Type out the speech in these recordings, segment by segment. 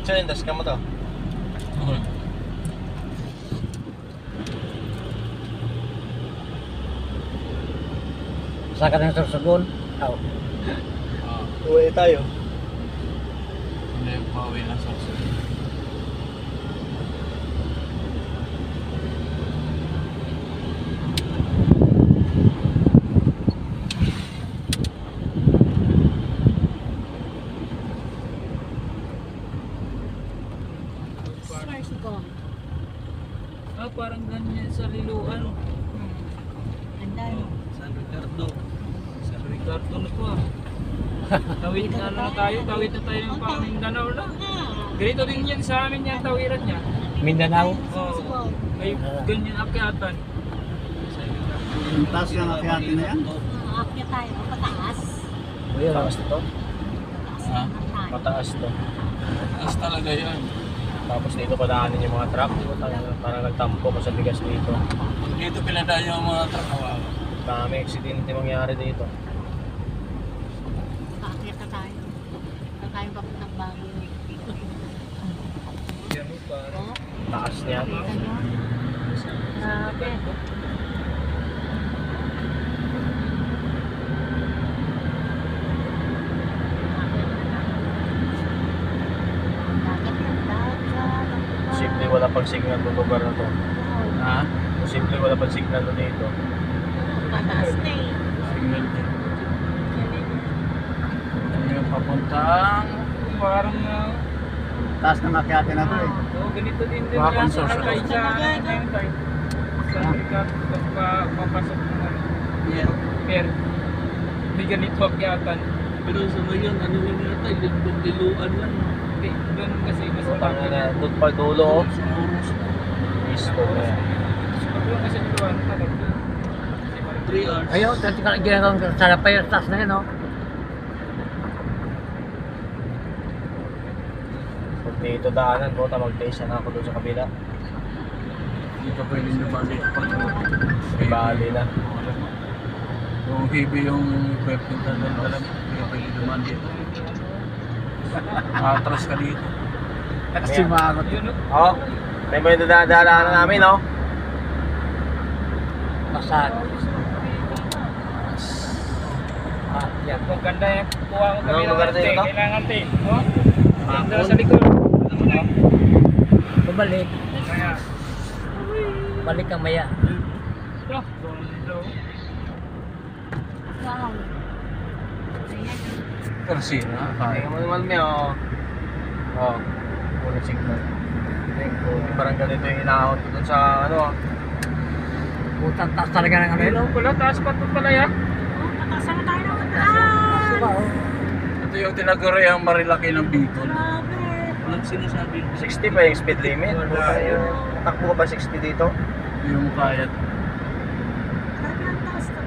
Chilindas ka mo to. Okay. Saan ka na sursugon? Oh. Uwi tayo. Hindi, pauwi na sa susunod. Parang ganyan sa Liloan. Andan. San Ricardo. Sa Ricardo na po. Tawid na tayo ng Mindanao na. Ganito din yan sa amin yung tawiran niya. Mindanao? Oo. Ay, ganyan akyatan. Yung taas ng akyatin na yan? Aakyat tayo, pataas. Uy, mataas to. Ha? Mataas to. Taas talaga yan. Tapos dito padaanin yung mga truck. Parang nagtampo pa sa bigas dito. Dito pinadaan yung mga truck. Dami aksidente mangyari dito. Aakyat na tayo. Huwag tayong papuntang bago. Yan o, parang. Taas niya. Grabe. Posible wala pang signal ng lugar na to. Ha? Posible wala pang signal na dito. Mataas na eh. Signal din. Ano yung papuntang... Parang Taas ng akyatin na to eh. Oo, ganito din Mga yan sa consortium. Arkay sa sa Ricardo papasok ng ano. Yeah. Pero may ganito akyatan. Pero sa ngayon, ano lang yata, Liluan lang. Hindi, doon kasi mas Utang malaki na doon pa dulo. oh. Sa oras. Isto na yan. Doon kasi Liloan talaga. 3 hours. Ayun, ginagawang sarap pa yung taas na yun, oh. Pag dito daanan ko, mag-taste na ako doon sa kabila. Hindi ka pwedeng lumali. May bali na. Kung heavy yung equipment na doon, alam mo, hindi ka pwedeng lumali. Atras ka dito. Kasi magot. Yun o. Oh, may mga dadaanan namin, no? Pasag. Yan, kung ganda yung kuha ko kami Anong ng lugar ante, dito? kailangan ante. Oh? Ganda sa likod. Bumalik. Kaya, Balik kang maya. ito, gondo. Wow. Persina, Kaya kaya. mo naman may, oh. Oh, puro signal. Parang ganito yung inaahon ko dun sa, ano, Putang taas talaga ng ano yun, Hello oh. pala, taas pa ito pala ya. Oh, mataas na tayo ng mataas. Diba, oh? Ito yung tinaguri ang Marilaki ng Bicol. Grabe. Anong sinasabi? 60 pa yung speed limit. Takbo ka ba 60 dito? Yung kayat. Grabe ang taas to.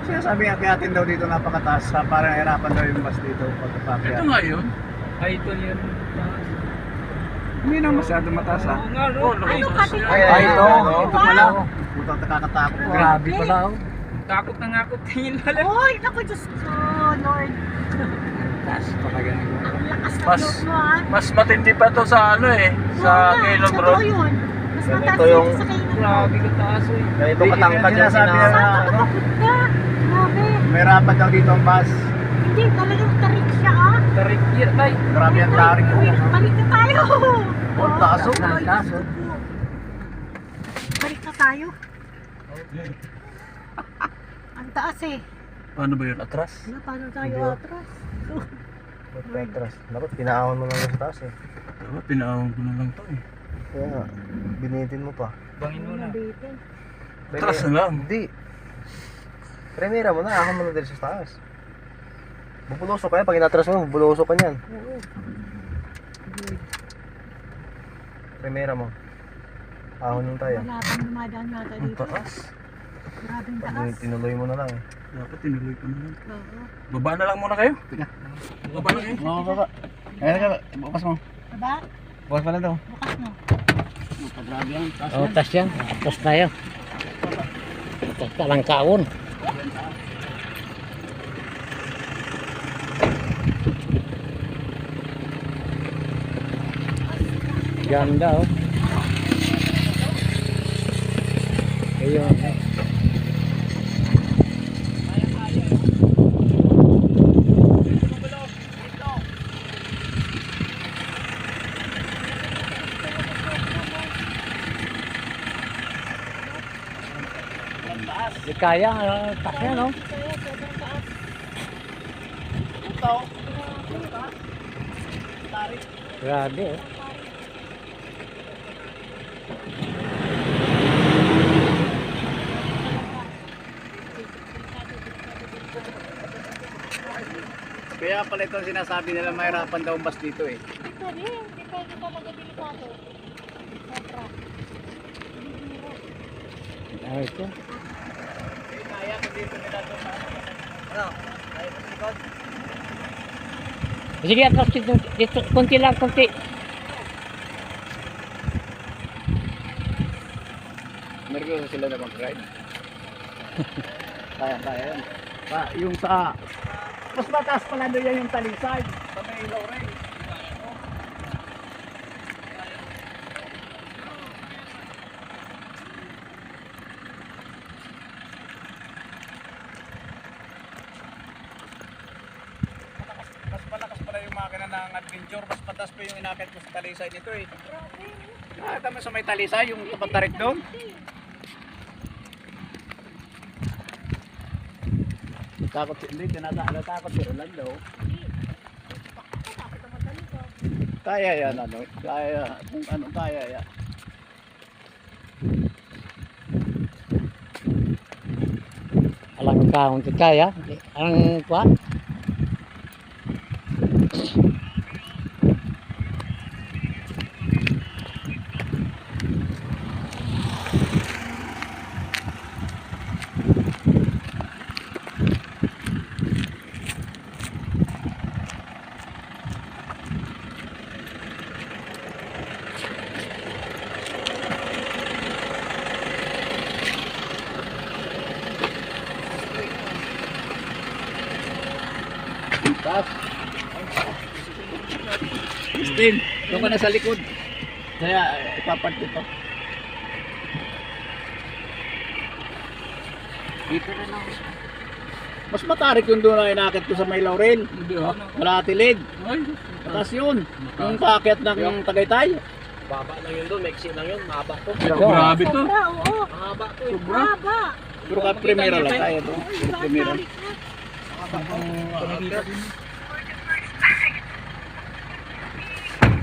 Sinasabi nga akyatin daw dito napakataas. Parang hirapan daw yung bus dito pagkapakyat. Ito nga yun. Idol yun. Hindi naman masyado mataas ha. Oo nga, no? Oh, Ano lumitas ka yan. Ay, ito. Wow. Ito pala. Putang nakakatakot ko. Grabe pala, oh. Takot na nga ako tingin pala. Uy, naku Diyos ko, Lord. Taas talaga. Ang lakas ng Mas, loob mo, ha? mas matindi pa to sa ano eh. Sa Gaylord Totoo Road. yun. Mas Ganito mataas yung- dito sa Kailog Road. Grabe ka taas eh. Ganito katangkad yung Saan sinabi. ka papunta? Grabe. May rapat daw dito ang bus. Hindi, talagang tarik siya, ah. Tarik yan, tay. Grabe ang tarik ko. Balik na tayo. Ang taas, oh. Ay, Taas, Diyos oh. ko. Balik na tayo. Ang taas eh. Paano ba yun? Atras? Ano, paano tayo Hindi, oh. atras? Atras. Naku, pinaahon mo lang sa taas eh. Diba, pinaawang ko na lang to eh. Kaya nga, binitin mo pa. Bangin mo na. Dito. Atras na lang. Hindi. Premiera mo na, ahon mo na dito sa taas. Bubulosok ka yan, pag inatras mo, bubulosok ka niyan. Oo. Premiera mo. Ahon nun tayo. Wala pang dumadaan yata Ang dito. taas. Grabe ang Pag taas. tinuloy mo na lang eh. Dapat tinuloy ko na lang. Oo. Baba na lang muna kayo. Baba na kayo. Oo, baba. Ayan ka, bukas mo. Diba? Bukas pala daw. Bukas mo. Grabe yan. Oh, taas yan. Taas tayo. Taas ka lang kaon. Ganda oh. Ayun. Di kaya, takya no? Grabe oh. Kaya pala ito sinasabi nila mahirapan daw bus dito eh. Ito rin, hindi pwede talaga delikado. Sobra. Ay, ito. Kaya ko dito nila doon sa Ano? Kaya mo sa likod? Sige, atras dito, konti lang, konti. nervyoso sila na mag-ride. Kaya yan. Yung sa mas mataas pala doon yan yung talisay. Sa may ilaw rin. Mas malakas pala yung makina ng adventure. Mas mataas pa yung inakit ko sa talisay nito eh. Tama sa may talisay, yung tapat tarik doon. Takot hindi tinatakot si Rolando. Kaya yan ano, kaya kung ano kaya yan. Alang kaon ti kaya. Ang kuan. Tapos Justin, doon ka na sa likod. Kaya ipapart ito. Dito na lang. Mas matarik yung doon na inakit ko sa may Laurel. Hindi ah. Malatilid. Ay, Tatas yun. Yung paakyat ng Tagaytay. Baba lang yun doon, maiksi lang yun, mahaba to. grabe to. Sobra, oo. Mahaba to eh. Mahaba. Pero ka primera lang tayo to. Primera.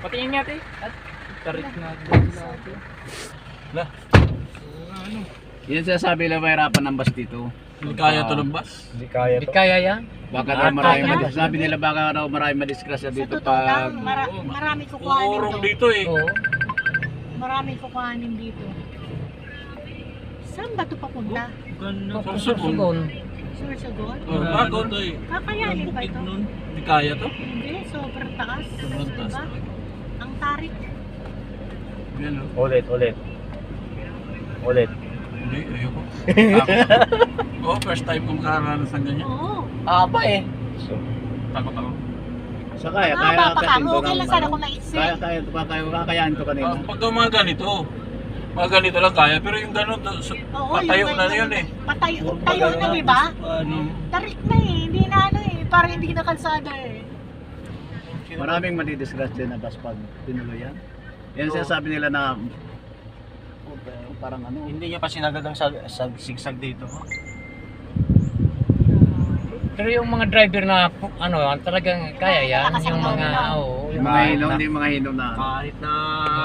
Patingin nga tayo. Tarik na. Yan sinasabi lang mahirapan ng bus dito. Kaya to ng bus? Hindi kaya Di to. kaya yan. Baka daw marami sabi nila baka daw marami madisgrasya Sa dito totoo lang, pag marami kukuhanin Uurong to. dito eh. Oo. Marami kukuhanin dito. Saan ba ito papunta? Sugon. Sursogon? Bago to eh. Kakayanin ba ito? Hindi kaya to? Hindi, sobrang taas. Sobrang taas Diba? talaga. Ang tarik. Yan o. Ulit. Hindi, ayoko. Oo, first time kong makaranas ng ganyan. Oo. Aba eh. Takot ako. sa kaya Mahaba pa ka. akatin ko Okay ng lang sana ano. kung maiksi. Kakayanin ko kanina. Pag mga ganito lang kaya. Pero yung gano'n, Oo, patayo yung na ganyan. yun eh. Tayo na, di ba? Ano? Tarik na eh. Hindi na ano eh. Parang hindi na kalsada eh. Maraming madidisgrasya na bus pag tinuloy yan. Yan sinasabi nila na parang ano. Hindi niya pa sinagad ang sigsag dito. Pero yung mga driver na ano, talagang kaya yan, yung mga Yung mga hinom, hindi yung mga hinom na ano. Kahit na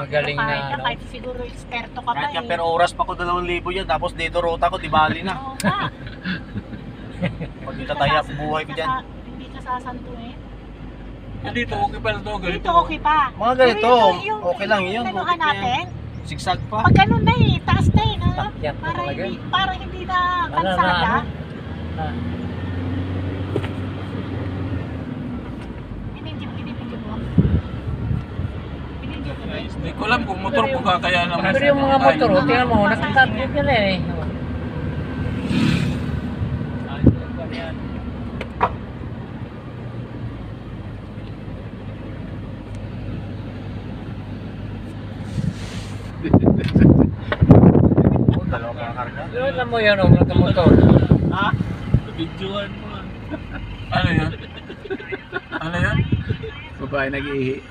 galing na Kahit ano. kahit siguro eksperto ka pa kahit nga eh. per oras pa ko 2,000 yan tapos dito rota ko di bali na. Oo nga. Pag itataya po buhay ko diyan. Hindi ka sasantuin. Dito, okay pa na to. Ganito. Dito okay pa. Mga ganito, Pero yung okay lang yun, Yung okay pa yan. natin, Sigsag pa. pag ganun na eh, taas na eh. No? Takyat na talaga. Para hindi na Ano, kalsada. ano? Ah, Pinindyo mo. Pinindyo ko na. Hindi ko alam kung motor ko kakaya ng pero yung mga motor, oh, tingnan mo, nakataglit nila eh. mo yan, nakamotor. Ha? Videoan mo. Ano yun? Ano yun? Babae nag-ihi.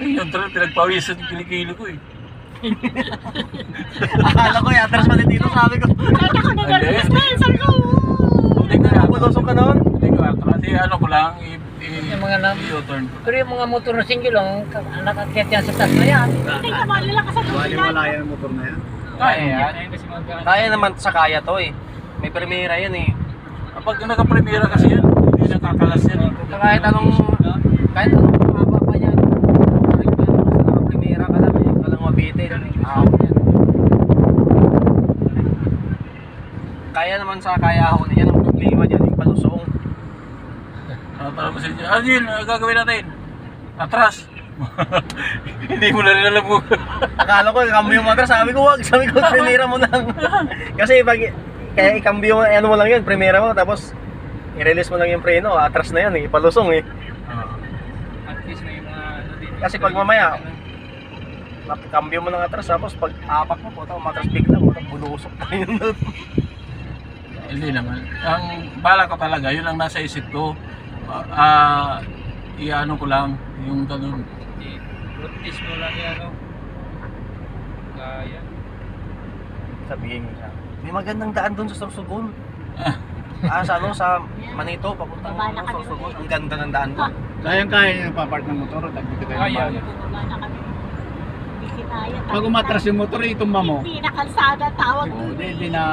Yung tara, pinagpawisan yung kilikili ko eh. Akala ko, atras pa din dito, sabi ko. Kaya ako nag-artist na yun. Sabi ko, Hindi ko atras. Bulusok ka noon? Hindi ko atras. Ano ko lang, Yung mga i-U-turn ko. Pero yung mga motor na single lang, nakakyat yan sa taas na yan. hindi ka malalakas sa dumilan. yung motor na yan. Kaya yan. Kasi mag- Kaya naman sa kaya to eh. May premiera yan eh. Kapag naka-premiera kasi yan, hindi nakakalas yan. Kahit anong mababa pa yan. Premiera ka lang eh. Ka lang mabitin. Kaya naman sa kaya ako na yan. Ang problema dyan, yung palusong. Tanong ko sa inyo, ano yun, gagawin natin? Atras. Hindi mo na rin alam mo. Akala ko, ikambyo mo atras. Sabi ko, wag. Sabi ko, premiera mo lang. Kasi pag, kaya ikambyo mo, ano mo lang yun, premiera mo. Tapos, i-release mo lang yung preno. Atras na yan eh, palusong eh. At least may mga ano dito. Kasi pag mamaya, kambyo mo ng atras. Tapos pag apak mo, puta, umatras bigla. Puta, bulusok na yun doon. Hindi naman. Ang bala ko talaga, yun ang nasa isip ko. I-ano ko lang, yung ganun. Practice mo lang yan, no? Kaya. Sabihin mo siya. May magandang daan doon sa Sorsogon. Sa ano, sa Manito, papuntang Baba na kami Sorsogon. nun. Ang ganda ng daan doon. Kayang-kaya niya nagpapark ng motor, dagdag tayo Kaya. Bumaba na kami. Hindi kinaya. Pag umatras yung motor, itumba mo. Hindi na kalsada tawag Oo, dito. hindi na...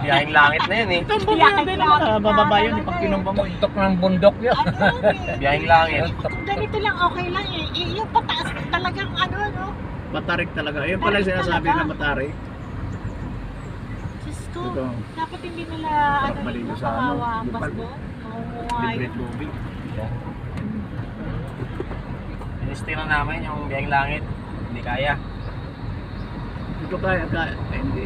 Biyaheng langit na yun eh. Biyaheng langit Bababa yun, na pag talaga kinumba mo. Tuktok ng bundok yun. Ano yun eh. Biyaheng langit. Kung ganito lang okay lang eh. Yung pataas talagang ano no. Matarik talaga. Ayun pala yung sinasabi na matarik. Diyos ko. Ito. Dapat hindi nila ano Maligo dito sa ano, kawawa ang lupad. bas doon. Mamumuhay. tubig. Ministira namin yung biyaheng langit. Hindi kaya. Ito kaya. Hindi.